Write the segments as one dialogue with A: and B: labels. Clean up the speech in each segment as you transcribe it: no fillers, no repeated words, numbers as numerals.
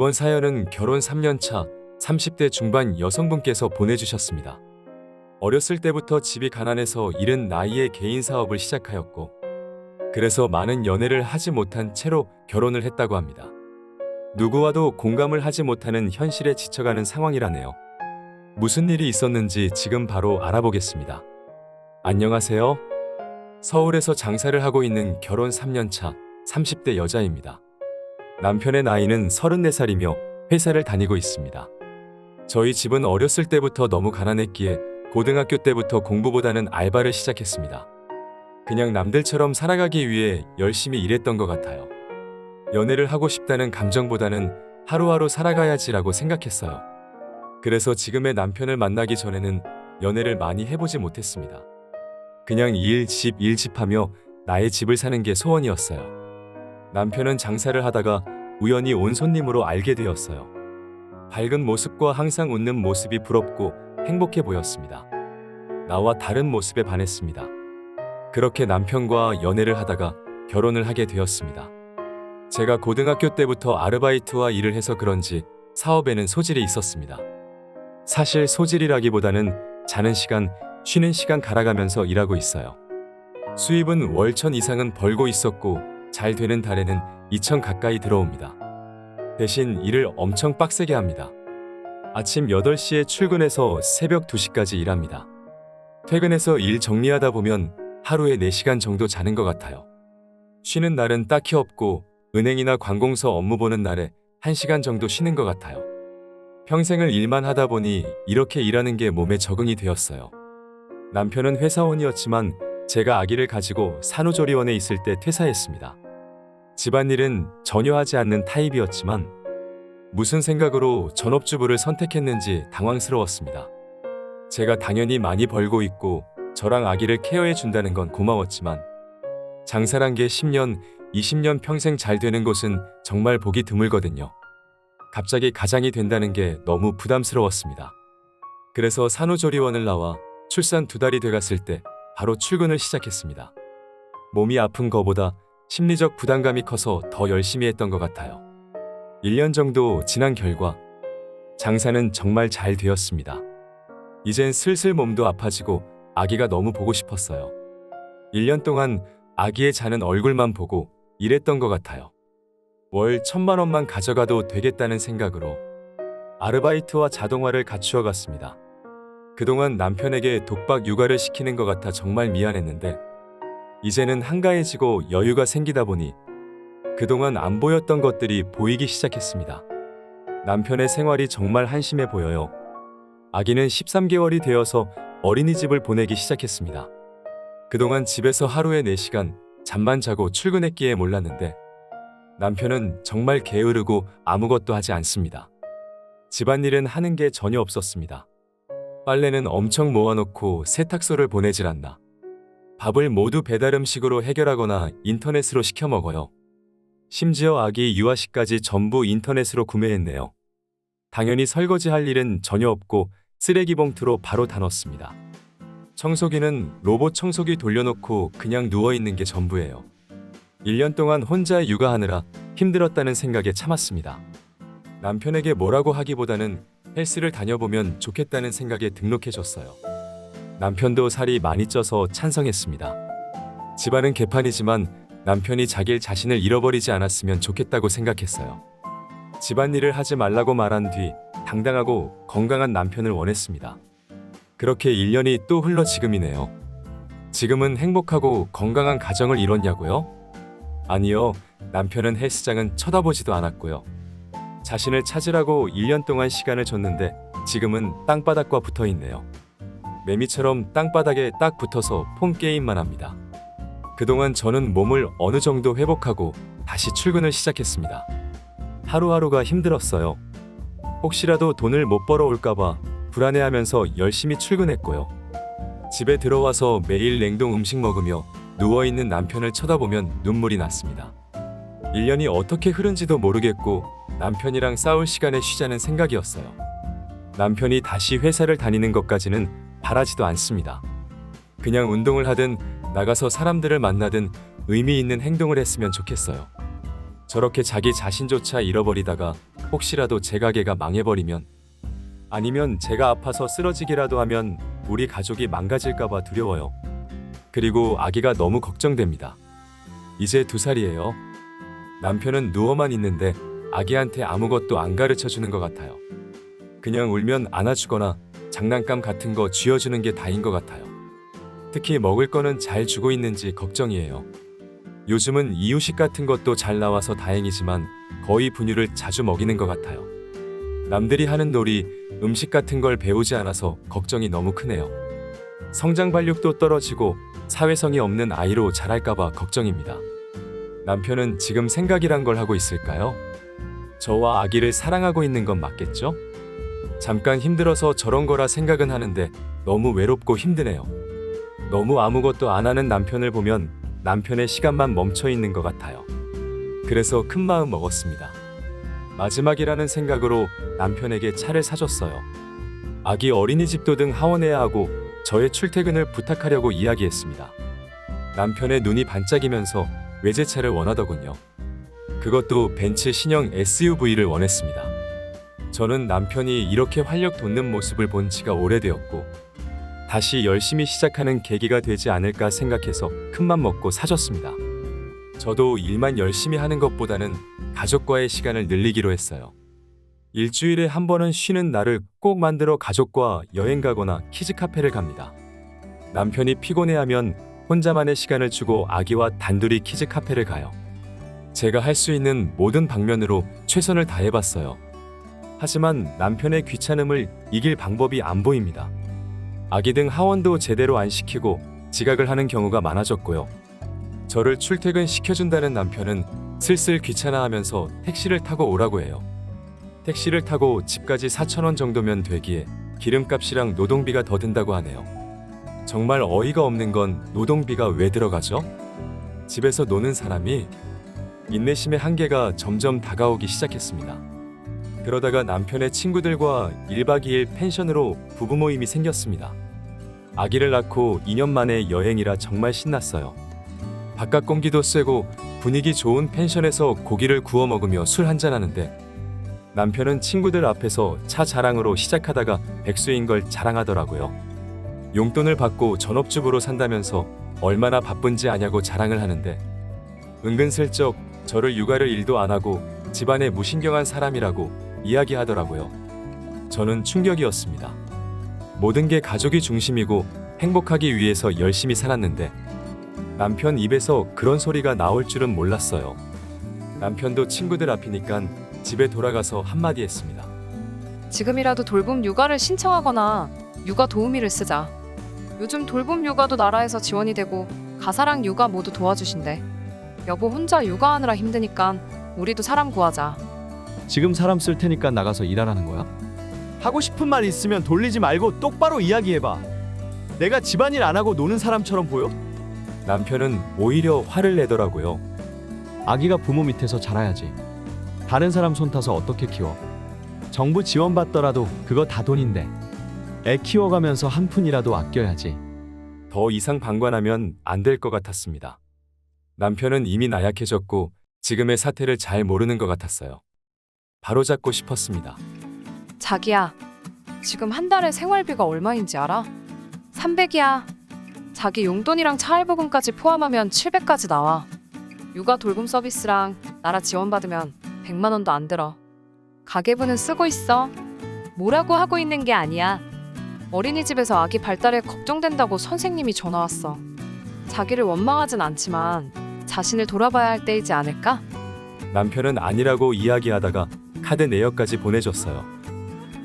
A: 이번 사연은 결혼 3년차 30대 중반 여성분께서 보내주셨습니다. 어렸을 때부터 집이 가난해서 이른 나이에 개인 사업을 시작하였고, 그래서 많은 연애를 하지 못한 채로 결혼을 했다고 합니다. 누구와도 공감을 하지 못하는 현실에 지쳐가는 상황이라네요. 무슨 일이 있었는지 지금 바로 알아보겠습니다. 안녕하세요. 서울에서 장사를 하고 있는 결혼 3년차 30대 여자입니다. 남편의 나이는 34살이며 회사를 다니고 있습니다. 저희 집은 어렸을 때부터 너무 가난했기에 고등학교 때부터 공부보다는 알바를 시작했습니다. 그냥 남들처럼 살아가기 위해 열심히 일했던 것 같아요. 연애를 하고 싶다는 감정보다는 하루하루 살아가야지라고 생각했어요. 그래서 지금의 남편을 만나기 전에는 연애를 많이 해보지 못했습니다. 그냥 일, 집 하며 나의 집을 사는 게 소원이었어요. 남편은 장사를 하다가 우연히 온 손님으로 알게 되었어요. 밝은 모습과 항상 웃는 모습이 부럽고 행복해 보였습니다. 나와 다른 모습에 반했습니다. 그렇게 남편과 연애를 하다가 결혼을 하게 되었습니다. 제가 고등학교 때부터 아르바이트와 일을 해서 그런지 사업에는 소질이 있었습니다. 사실 소질이라기보다는 자는 시간, 쉬는 시간 갈아가면서 일하고 있어요. 수입은 월 1,000 이상은 벌고 있었고 잘 되는 달에는 2,000 가까이 들어옵니다. 대신 일을 엄청 빡세게 합니다. 아침 8시에 출근해서 새벽 2시까지 일합니다. 퇴근해서 일 정리하다 보면 하루에 4시간 정도 자는 것 같아요. 쉬는 날은 딱히 없고 은행이나 관공서 업무 보는 날에 1시간 정도 쉬는 것 같아요. 평생을 일만 하다 보니 이렇게 일하는 게 몸에 적응이 되었어요. 남편은 회사원이었지만 제가 아기를 가지고 산후조리원에 있을 때 퇴사했습니다. 집안일은 전혀 하지 않는 타입이었지만 무슨 생각으로 전업주부를 선택했는지 당황스러웠습니다. 제가 당연히 많이 벌고 있고 저랑 아기를 케어해 준다는 건 고마웠지만 장사란 게 10년, 20년 평생 잘 되는 곳은 정말 보기 드물거든요. 갑자기 가장이 된다는 게 너무 부담스러웠습니다. 그래서 산후조리원을 나와 출산 2달이 돼갔을 때 바로 출근을 시작했습니다. 몸이 아픈 거보다 심리적 부담감이 커서 더 열심히 했던 것 같아요. 1년 정도 지난 결과 장사는 정말 잘 되었습니다. 이젠 슬슬 몸도 아파지고 아기가 너무 보고 싶었어요. 1년 동안 아기의 자는 얼굴만 보고 일했던 것 같아요. 월 1,000만 원만 가져가도 되겠다는 생각으로 아르바이트와 자동화를 갖추어 갔습니다. 그동안 남편에게 독박 육아를 시키는 것 같아 정말 미안했는데 이제는 한가해지고 여유가 생기다 보니 그동안 안 보였던 것들이 보이기 시작했습니다. 남편의 생활이 정말 한심해 보여요. 아기는 13개월이 되어서 어린이집을 보내기 시작했습니다. 그동안 집에서 하루에 4시간 잠만 자고 출근했기에 몰랐는데 남편은 정말 게으르고 아무것도 하지 않습니다. 집안일은 하는 게 전혀 없었습니다. 빨래는 엄청 모아놓고 세탁소를 보내질 않나. 밥을 모두 배달 음식으로 해결하거나 인터넷으로 시켜 먹어요. 심지어 아기 유아식까지 전부 인터넷으로 구매했네요. 당연히 설거지할 일은 전혀 없고 쓰레기 봉투로 바로 다 넣습니다. 청소기는 로봇 청소기 돌려놓고 그냥 누워있는 게 전부예요. 1년 동안 혼자 육아하느라 힘들었다는 생각에 참았습니다. 남편에게 뭐라고 하기보다는 헬스를 다녀보면 좋겠다는 생각에 등록해줬어요. 남편도 살이 많이 쪄서 찬성했습니다. 집안은 개판이지만 남편이 자기 자신을 잃어버리지 않았으면 좋겠다고 생각했어요. 집안일을 하지 말라고 말한 뒤 당당하고 건강한 남편을 원했습니다. 그렇게 1년이 또 흘러 지금이네요. 지금은 행복하고 건강한 가정을 이뤘냐고요? 아니요, 남편은 헬스장은 쳐다보지도 않았고요. 자신을 찾으라고 1년 동안 시간을 줬는데 지금은 땅바닥과 붙어 있네요. 매미처럼 땅바닥에 딱 붙어서 폰 게임만 합니다. 그동안 저는 몸을 어느 정도 회복하고 다시 출근을 시작했습니다. 하루하루가 힘들었어요. 혹시라도 돈을 못 벌어올까봐 불안해하면서 열심히 출근했고요. 집에 들어와서 매일 냉동 음식 먹으며 누워있는 남편을 쳐다보면 눈물이 났습니다. 1년이 어떻게 흐른지도 모르겠고 남편이랑 싸울 시간에 쉬자는 생각이었어요. 남편이 다시 회사를 다니는 것까지는 바라지도 않습니다. 그냥 운동을 하든 나가서 사람들을 만나든 의미 있는 행동을 했으면 좋겠어요. 저렇게 자기 자신조차 잃어버리다가 혹시라도 제 가게가 망해버리면, 아니면 제가 아파서 쓰러지기라도 하면 우리 가족이 망가질까봐 두려워요. 그리고 아기가 너무 걱정됩니다. 이제 2살이에요. 남편은 누워만 있는데 아기한테 아무것도 안 가르쳐 주는 것 같아요. 그냥 울면 안아주거나 장난감 같은 거 쥐어주는 게 다인 것 같아요. 특히 먹을 거는 잘 주고 있는지 걱정이에요. 요즘은 이유식 같은 것도 잘 나와서 다행이지만 거의 분유를 자주 먹이는 것 같아요. 남들이 하는 놀이, 음식 같은 걸 배우지 않아서 걱정이 너무 크네요. 성장 발육도 떨어지고 사회성이 없는 아이로 자랄까봐 걱정입니다. 남편은 지금 생각이란 걸 하고 있을까요? 저와 아기를 사랑하고 있는 건 맞겠죠? 잠깐 힘들어서 저런 거라 생각은 하는데 너무 외롭고 힘드네요. 너무 아무것도 안 하는 남편을 보면 남편의 시간만 멈춰 있는 것 같아요. 그래서 큰 마음 먹었습니다. 마지막이라는 생각으로 남편에게 차를 사줬어요. 아기 어린이집도 등 하원해야 하고 저의 출퇴근을 부탁하려고 이야기했습니다. 남편의 눈이 반짝이면서 외제차를 원하더군요. 그것도 벤츠 신형 SUV를 원했습니다. 저는 남편이 이렇게 활력 돋는 모습을 본 지가 오래되었고 다시 열심히 시작하는 계기가 되지 않을까 생각해서 큰맘 먹고 사줬습니다. 저도 일만 열심히 하는 것보다는 가족과의 시간을 늘리기로 했어요. 일주일에 한 번은 쉬는 날을 꼭 만들어 가족과 여행 가거나 키즈 카페를 갑니다. 남편이 피곤해하면 혼자만의 시간을 주고 아기와 단둘이 키즈 카페를 가요. 제가 할 수 있는 모든 방면으로 최선을 다해봤어요. 하지만 남편의 귀찮음을 이길 방법이 안 보입니다. 아기 등 하원도 제대로 안 시키고 지각을 하는 경우가 많아졌고요. 저를 출퇴근 시켜준다는 남편은 슬슬 귀찮아하면서 택시를 타고 오라고 해요. 택시를 타고 집까지 4,000원 정도면 되기에 기름값이랑 노동비가 더 든다고 하네요. 정말 어이가 없는 건 노동비가 왜 들어가죠? 집에서 노는 사람이. 인내심의 한계가 점점 다가오기 시작했습니다. 그러다가 남편의 친구들과 1박 2일 펜션으로 부부 모임이 생겼습니다. 아기를 낳고 2년 만에 여행이라 정말 신났어요. 바깥 공기도 쐬고 분위기 좋은 펜션에서 고기를 구워 먹으며 술 한잔하는데 남편은 친구들 앞에서 차 자랑으로 시작하다가 백수인 걸 자랑하더라고요. 용돈을 받고 전업주부로 산다면서 얼마나 바쁜지 아냐고 자랑을 하는데 은근슬쩍 저를 육아를 일도 안 하고 집안에 무신경한 사람이라고 이야기하더라고요. 저는 충격이었습니다. 모든 게 가족이 중심이고 행복하기 위해서 열심히 살았는데 남편 입에서 그런 소리가 나올 줄은 몰랐어요. 남편도 친구들 앞이니까 집에 돌아가서 한마디 했습니다.
B: 지금이라도 돌봄 육아를 신청하거나 육아 도우미를 쓰자. 요즘 돌봄 육아도 나라에서 지원이 되고 가사랑 육아 모두 도와주신대. 여보 혼자 육아하느라 힘드니까 우리도 사람 구하자.
C: 지금 사람 쓸 테니까 나가서 일하라는 거야? 하고 싶은 말 있으면 돌리지 말고 똑바로 이야기해봐. 내가 집안일 안 하고 노는 사람처럼 보여?
A: 남편은 오히려 화를 내더라고요.
C: 아기가 부모 밑에서 자라야지. 다른 사람 손 타서 어떻게 키워? 정부 지원 받더라도 그거 다 돈인데. 애 키워가면서 한 푼이라도 아껴야지.
A: 더 이상 방관하면 안 될 것 같았습니다. 남편은 이미 나약해졌고 지금의 사태를 잘 모르는 것 같았어요. 바로잡고 싶었습니다.
B: 자기야, 지금 한 달에 생활비가 얼마인지 알아? 300이야. 자기 용돈이랑 차할부금까지 포함하면 700까지 나와. 육아 돌봄 서비스랑 나라 지원받으면 100만 원도 안 들어. 가계부는 쓰고 있어. 뭐라고 하고 있는 게 아니야. 어린이집에서 아기 발달에 걱정된다고 선생님이 전화 왔어. 자기를 원망하진 않지만 자신을 돌아봐야 할 때이지 않을까?
A: 남편은 아니라고 이야기하다가 카드 내역까지 보내줬어요.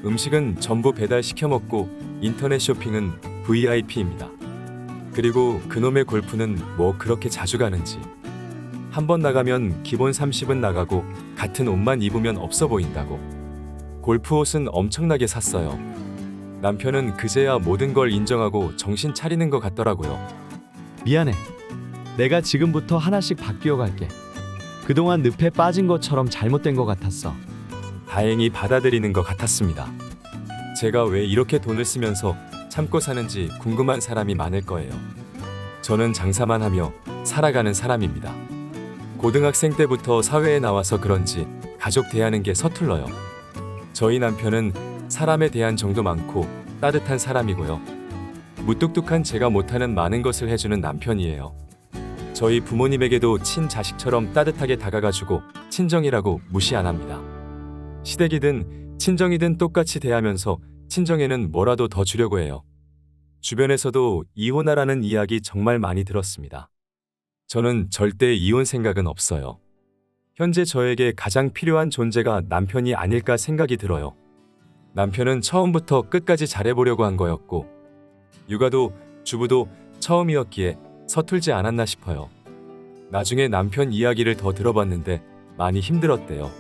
A: 음식은 전부 배달 시켜 먹고 인터넷 쇼핑은 VIP입니다. 그리고 그놈의 골프는 뭐 그렇게 자주 가는지. 한 번 나가면 기본 30은 나가고 같은 옷만 입으면 없어 보인다고. 골프 옷은 엄청나게 샀어요. 남편은 그제야 모든 걸 인정하고 정신 차리는 것 같더라고요.
C: 미안해. 내가 지금부터 하나씩 바뀌어 갈게. 그동안 늪에 빠진 것처럼 잘못된 것 같았어.
A: 다행히 받아들이는 것 같았습니다. 제가 왜 이렇게 돈을 쓰면서 참고 사는지 궁금한 사람이 많을 거예요. 저는 장사만 하며 살아가는 사람입니다. 고등학생 때부터 사회에 나와서 그런지 가족 대하는 게 서툴러요. 저희 남편은 사람에 대한 정도 많고 따뜻한 사람이고요. 무뚝뚝한 제가 못하는 많은 것을 해주는 남편이에요. 저희 부모님에게도 친자식처럼 따뜻하게 다가가주고 친정이라고 무시 안 합니다. 시댁이든 친정이든 똑같이 대하면서 친정에는 뭐라도 더 주려고 해요. 주변에서도 이혼하라는 이야기 정말 많이 들었습니다. 저는 절대 이혼 생각은 없어요. 현재 저에게 가장 필요한 존재가 남편이 아닐까 생각이 들어요. 남편은 처음부터 끝까지 잘해보려고 한 거였고, 육아도 주부도 처음이었기에 서툴지 않았나 싶어요. 나중에 남편 이야기를 더 들어봤는데 많이 힘들었대요.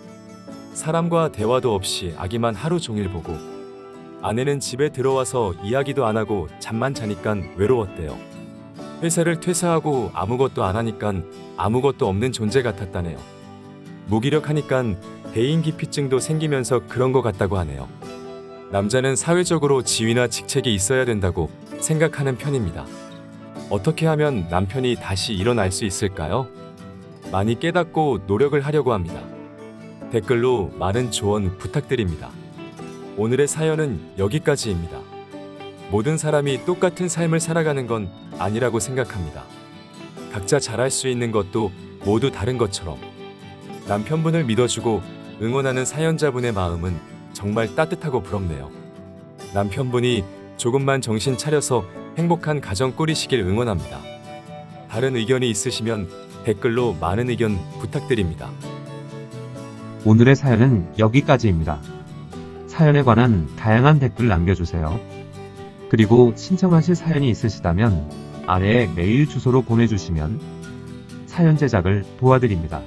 A: 사람과 대화도 없이 아기만 하루 종일 보고, 아내는 집에 들어와서 이야기도 안 하고 잠만 자니깐 외로웠대요. 회사를 퇴사하고 아무것도 안 하니깐 아무것도 없는 존재 같았다네요. 무기력하니깐 대인기피증도 생기면서 그런 것 같다고 하네요. 남자는 사회적으로 지위나 직책이 있어야 된다고 생각하는 편입니다. 어떻게 하면 남편이 다시 일어날 수 있을까요? 많이 깨닫고 노력을 하려고 합니다. 댓글로 많은 조언 부탁드립니다. 오늘의 사연은 여기까지입니다. 모든 사람이 똑같은 삶을 살아가는 건 아니라고 생각합니다. 각자 잘할 수 있는 것도 모두 다른 것처럼 남편분을 믿어주고 응원하는 사연자분의 마음은 정말 따뜻하고 부럽네요. 남편분이 조금만 정신 차려서 행복한 가정 꾸리시길 응원합니다. 다른 의견이 있으시면 댓글로 많은 의견 부탁드립니다.
D: 오늘의 사연은 여기까지입니다. 사연에 관한 다양한 댓글 남겨주세요. 그리고 신청하실 사연이 있으시다면 아래에 메일 주소로 보내주시면 사연 제작을 도와드립니다.